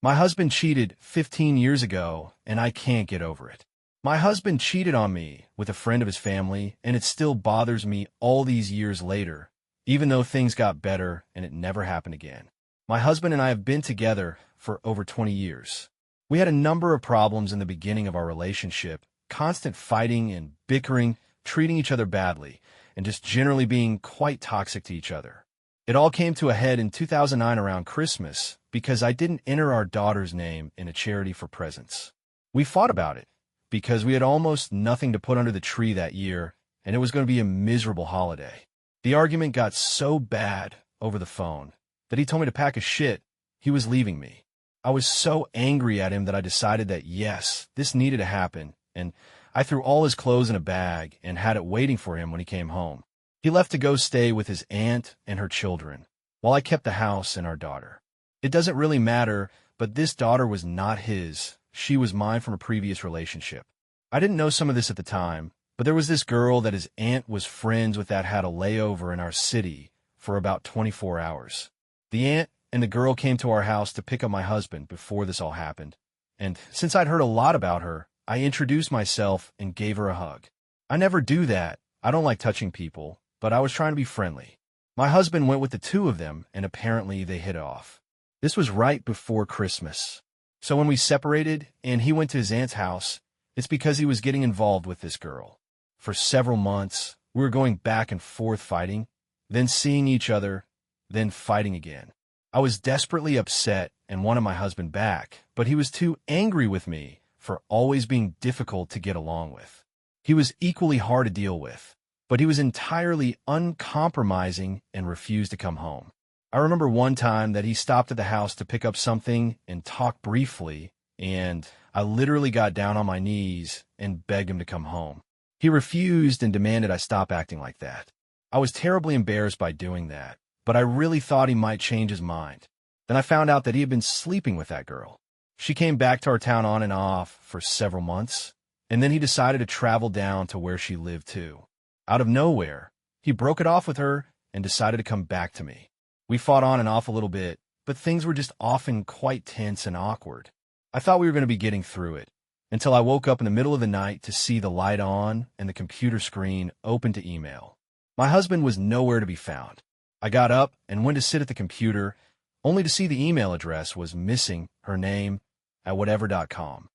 My husband cheated 15 years ago, and I can't get over it. My husband cheated on me with a friend of his family, and it still bothers me all these years later, even though things got better and it never happened again. My husband and I have been together for over 20 years. We had a number of problems in the beginning of our relationship, constant fighting and bickering, treating each other badly, and just generally being quite toxic to each other. It all came to a head in 2009 around Christmas because I didn't enter our daughter's name in a charity for presents. We fought about it because we had almost nothing to put under the tree that year, and it was going to be a miserable holiday. The argument got so bad over the phone that he told me to pack his shit. He was leaving me. I was so angry at him that I decided that yes, this needed to happen, and I threw all his clothes in a bag and had it waiting for him when he came home. He left to go stay with his aunt and her children, while I kept the house and our daughter. It doesn't really matter, but this daughter was not his. She was mine from a previous relationship. I didn't know some of this at the time, but there was this girl that his aunt was friends with that had a layover in our city for about 24 hours. The aunt and the girl came to our house to pick up my husband before this all happened, and since I'd heard a lot about her, I introduced myself and gave her a hug. I never do that. I don't like touching people, but I was trying to be friendly. My husband went with the two of them, and apparently they hit it off. This was right before Christmas. So when we separated and he went to his aunt's house, it's because he was getting involved with this girl. For several months, we were going back and forth fighting, then seeing each other, then fighting again. I was desperately upset and wanted my husband back, but he was too angry with me for always being difficult to get along with. He was equally hard to deal with, but he was entirely uncompromising and refused to come home. I remember one time that he stopped at the house to pick up something and talk briefly, and I literally got down on my knees and begged him to come home. He refused and demanded I stop acting like that. I was terribly embarrassed by doing that, but I really thought he might change his mind. Then I found out that he had been sleeping with that girl. She came back to our town on and off for several months, and then he decided to travel down to where she lived too. Out of nowhere, he broke it off with her and decided to come back to me. We fought on and off a little bit, but things were just often quite tense and awkward. I thought we were going to be getting through it, until I woke up in the middle of the night to see the light on and the computer screen open to email. My husband was nowhere to be found. I got up and went to sit at the computer, only to see the email address was missing her name at whatever.com.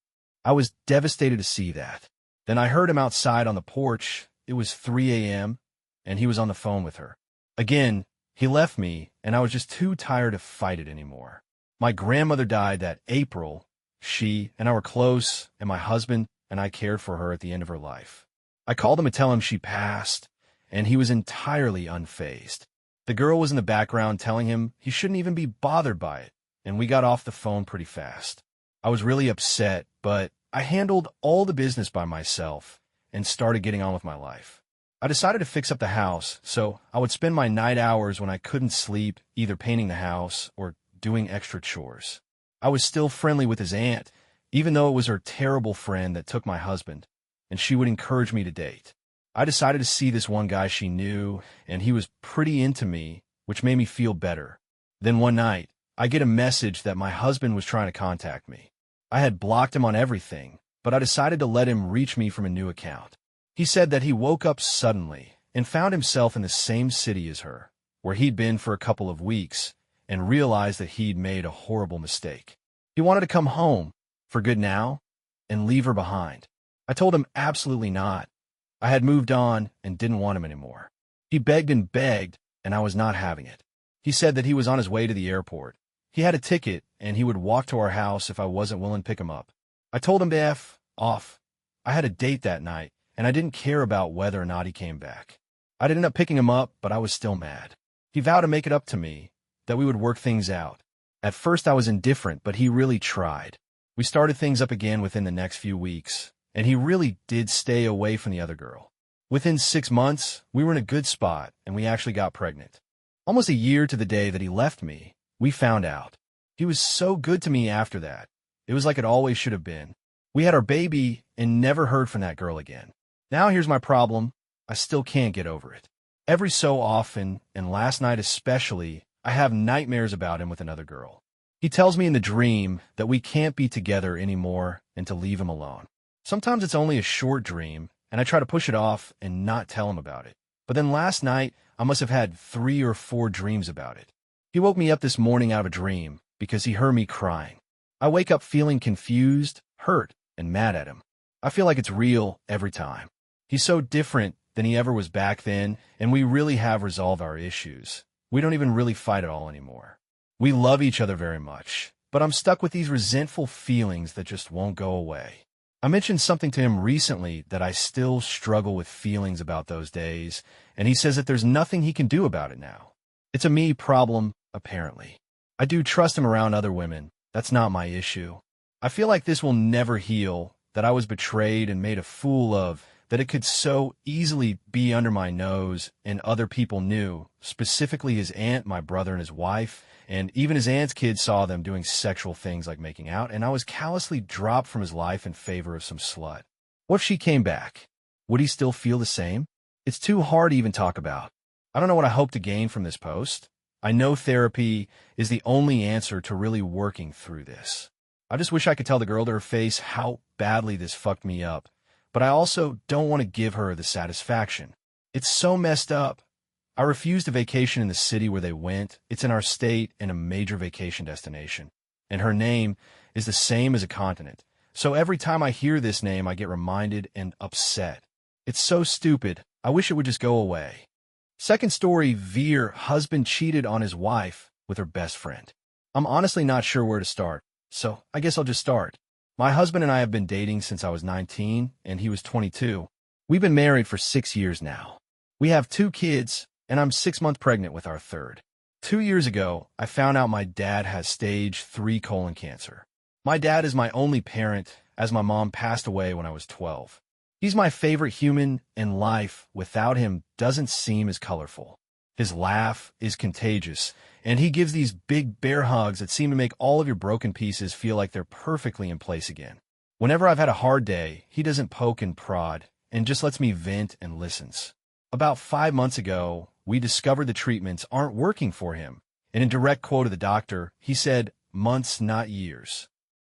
I was devastated to see that. Then I heard him outside on the porch. It was 3 a.m., and he was on the phone with her. Again, he left me, and I was just too tired to fight it anymore. My grandmother died that April. She and I were close, and my husband and I cared for her at the end of her life. I called him to tell him she passed, and he was entirely unfazed. The girl was in the background telling him he shouldn't even be bothered by it, and we got off the phone pretty fast. I was really upset, but I handled all the business by myself and started getting on with my life. I decided to fix up the house, so I would spend my night hours when I couldn't sleep either painting the house or doing extra chores. I was still friendly with his aunt, even though it was her terrible friend that took my husband, and she would encourage me to date. I decided to see this one guy she knew, and he was pretty into me, which made me feel better. Then one night, I get a message that my husband was trying to contact me. I had blocked him on everything, but I decided to let him reach me from a new account. He said that he woke up suddenly and found himself in the same city as her, where he'd been for a couple of weeks, and realized that he'd made a horrible mistake. He wanted to come home, for good now, and leave her behind. I told him absolutely not. I had moved on and didn't want him anymore. He begged, and I was not having it. He said that he was on his way to the airport. He had a ticket, and he would walk to our house if I wasn't willing to pick him up. I told him to F off. I had a date that night, and I didn't care about whether or not he came back. I'd end up picking him up, but I was still mad. He vowed to make it up to me, that we would work things out. At first I was indifferent, but he really tried. We started things up again within the next few weeks, and he really did stay away from the other girl. Within 6 months, we were in a good spot, and we actually got pregnant. Almost a year to the day that he left me, we found out. He was so good to me after that. It was like it always should have been. We had our baby and never heard from that girl again. Now here's my problem. I still can't get over it. Every so often, and last night especially, I have nightmares about him with another girl. He tells me in the dream that we can't be together anymore and to leave him alone. Sometimes it's only a short dream, and I try to push it off and not tell him about it. But then last night, I must have had 3 or 4 dreams about it. He woke me up this morning out of a dream because he heard me crying. I wake up feeling confused, hurt, and mad at him. I feel like it's real every time. He's so different than he ever was back then, and we really have resolved our issues. We don't even really fight at all anymore. We love each other very much, but I'm stuck with these resentful feelings that just won't go away. I mentioned something to him recently that I still struggle with feelings about those days, and he says that there's nothing he can do about it now. It's a me problem, apparently. I do trust him around other women. That's not my issue. I feel like this will never heal, that I was betrayed and made a fool of, that it could so easily be under my nose and other people knew, specifically his aunt, my brother, and his wife, and even his aunt's kids saw them doing sexual things like making out, and I was callously dropped from his life in favor of some slut. What if she came back? Would he still feel the same? It's too hard to even talk about. I don't know what I hope to gain from this post. I know therapy is the only answer to really working through this. I just wish I could tell the girl to her face how badly this fucked me up, but I also don't want to give her the satisfaction. It's so messed up. I refused a vacation in the city where they went. It's in our state and a major vacation destination. And her name is the same as a continent. So every time I hear this name, I get reminded and upset. It's so stupid. I wish it would just go away. Second story, Veer, husband cheated on his wife with her best friend. I'm honestly not sure where to start, so I guess I'll just start. My husband and I have been dating since I was 19 and he was 22. We've been married for 6 years now. We have 2 kids, and I'm 6 months pregnant with our third. 2 years ago, I found out my dad has stage 3 colon cancer. My dad is my only parent, as my mom passed away when I was 12. He's my favorite human, and life without him doesn't seem as colorful. His laugh is contagious, and he gives these big bear hugs that seem to make all of your broken pieces feel like they're perfectly in place again. Whenever I've had a hard day, he doesn't poke and prod, and just lets me vent and listens. About 5 months ago, we discovered the treatments aren't working for him, and in direct quote of the doctor, he said, months, not years.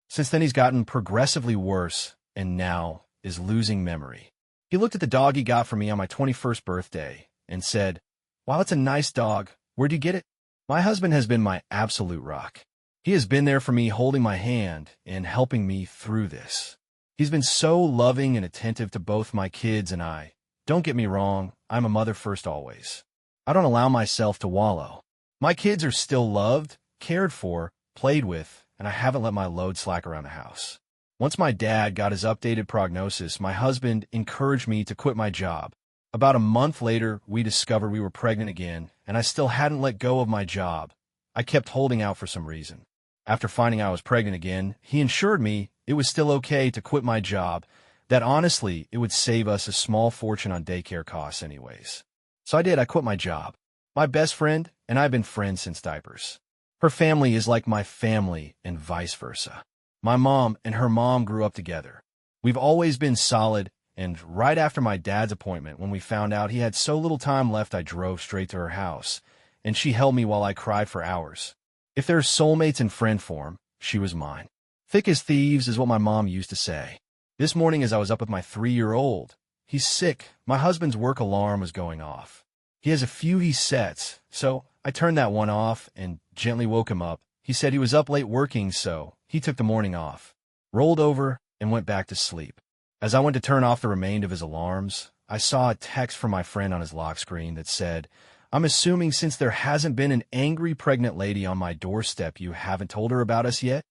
Since then, he's gotten progressively worse, and now is losing memory. He looked at the dog he got for me on my 21st birthday and said, "Wow, it's a nice dog. Where'd you get it?" My husband has been my absolute rock. He has been there for me, holding my hand and helping me through this. He's been so loving and attentive to both my kids and I. Don't get me wrong, I'm a mother first always. I don't allow myself to wallow. My kids are still loved, cared for, played with, and I haven't let my load slack around the house. Once my dad got his updated prognosis, my husband encouraged me to quit my job. About a month later, we discovered we were pregnant again, and I still hadn't let go of my job. I kept holding out for some reason. After finding out I was pregnant again, he assured me it was still okay to quit my job, that honestly, it would save us a small fortune on daycare costs anyways. So I did. I quit my job. My best friend and I have been friends since diapers. Her family is like my family and vice versa. My mom and her mom grew up together. We've always been solid, and right after my dad's appointment, when we found out he had so little time left, I drove straight to her house, and she held me while I cried for hours. If there are soulmates in friend form, she was mine. Thick as thieves is what my mom used to say. This morning as I was up with my 3-year-old, he's sick. My husband's work alarm was going off. He has a few he sets, so I turned that one off and gently woke him up. He said he was up late working, so he took the morning off, rolled over, and went back to sleep. As I went to turn off the remainder of his alarms, I saw a text from my friend on his lock screen that said, "I'm assuming since there hasn't been an angry pregnant lady on my doorstep, you haven't told her about us yet?"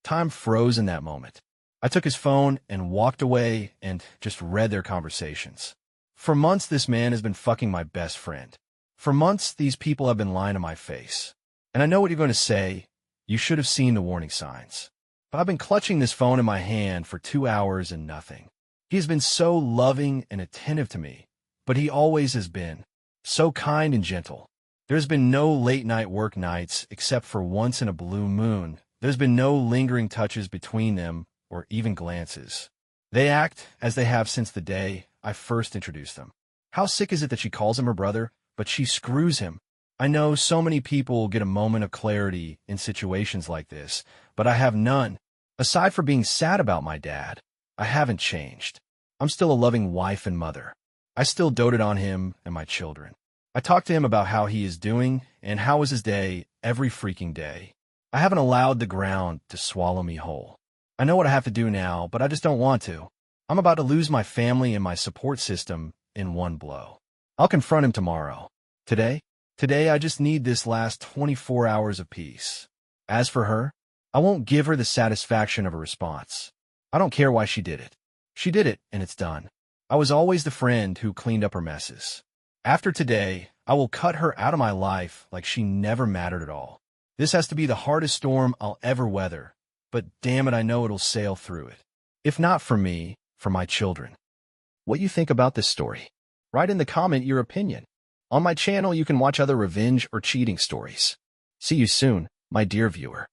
Time froze in that moment. I took his phone and walked away and just read their conversations. For months, this man has been fucking my best friend. For months, these people have been lying to my face. And I know what you're going to say. You should have seen the warning signs. But I've been clutching this phone in my hand for 2 hours and nothing. He has been so loving and attentive to me, but he always has been. So kind and gentle. There's been no late-night work nights except for once in a blue moon. There's been no lingering touches between them or even glances. They act as they have since the day I first introduced them. How sick is it that she calls him her brother, but she screws him? I know so many people get a moment of clarity in situations like this, but I have none. Aside from being sad about my dad, I haven't changed. I'm still a loving wife and mother. I still doted on him and my children. I talk to him about how he is doing and how was his day every freaking day. I haven't allowed the ground to swallow me whole. I know what I have to do now, but I just don't want to. I'm about to lose my family and my support system in one blow. I'll confront him tomorrow. Today I just need this last 24 hours of peace. As for her, I won't give her the satisfaction of a response. I don't care why she did it. She did it, and it's done. I was always the friend who cleaned up her messes. After today, I will cut her out of my life like she never mattered at all. This has to be the hardest storm I'll ever weather, but damn it, I know it'll sail through it. If not for me, for my children. What you think about this story? Write in the comment your opinion. On my channel, you can watch other revenge or cheating stories. See you soon, my dear viewer.